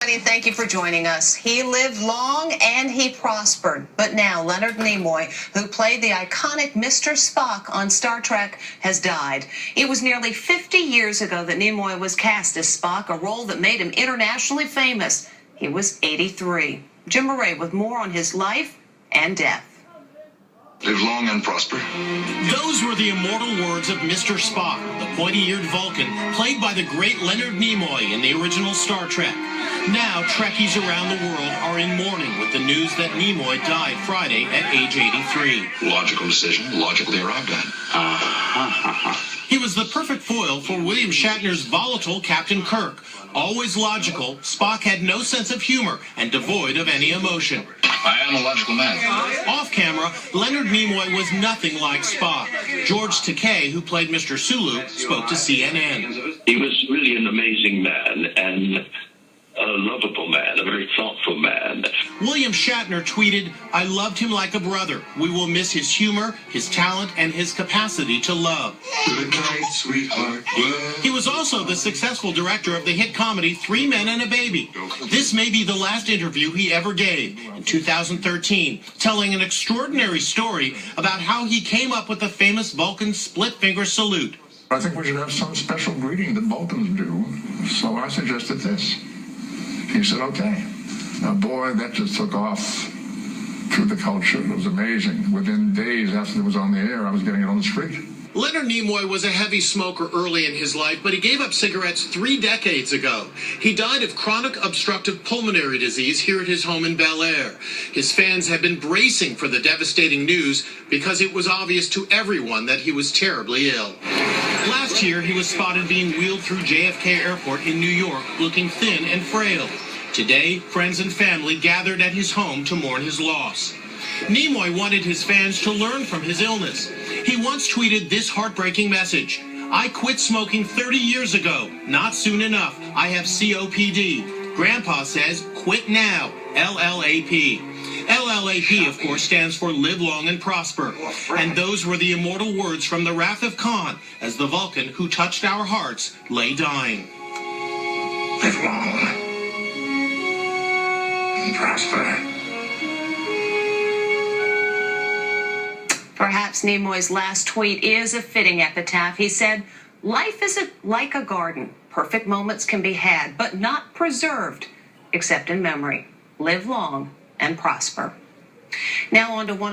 Thank you for joining us. He lived long and he prospered. But now Leonard Nimoy, who played the iconic Mr. Spock on Star Trek, has died. It was nearly 50 years ago that Nimoy was cast as Spock, a role that made him internationally famous. He was 83. Jim Murray with more on his life and death. Live long and prosper. Those were the immortal words of Mr. Spock, the pointy-eared Vulcan, played by the great Leonard Nimoy in the original Star Trek. Now, Trekkies around the world are in mourning with the news that Nimoy died Friday at age 83. Logical decision, logically arrived at. He was the perfect foil for William Shatner's volatile Captain Kirk. Always logical, Spock had no sense of humor and devoid of any emotion. I am a logical man. Off camera, Leonard Nimoy was nothing like Spock. George Takei, who played Mr. Sulu, spoke to CNN. He was really an amazing man and a lovable man, a very thoughtful man. William Shatner tweeted, "I loved him like a brother. We will miss his humor, his talent, and his capacity to love." Good night, sweetheart. He was also the successful director of the hit comedy 3 Men and a Baby. This may be the last interview he ever gave in 2013, telling an extraordinary story about how he came up with the famous Vulcan split-finger salute. I think we should have some special greeting that Vulcans do, so I suggested this. He said, okay. Now, boy, that just took off through the culture. It was amazing. Within days after it was on the air, I was getting it on the street. Leonard Nimoy was a heavy smoker early in his life, but he gave up cigarettes 3 decades ago. He died of chronic obstructive pulmonary disease here at his home in Bel Air. His fans have been bracing for the devastating news because it was obvious to everyone that he was terribly ill. Last year, he was spotted being wheeled through JFK Airport in New York, looking thin and frail. Today, friends and family gathered at his home to mourn his loss. Nimoy wanted his fans to learn from his illness. He once tweeted this heartbreaking message: "I quit smoking 30 years ago. Not soon enough. I have COPD. Grandpa says, quit now. LLAP. LLAP, of course, stands for Live Long and Prosper. And those were the immortal words from the Wrath of Khan as the Vulcan who touched our hearts lay dying. Live long and prosper. Perhaps Nimoy's last tweet is a fitting epitaph. He said, "Life is like a garden. Perfect moments can be had, but not preserved, except in memory. Live long and prosper." Now on to one of the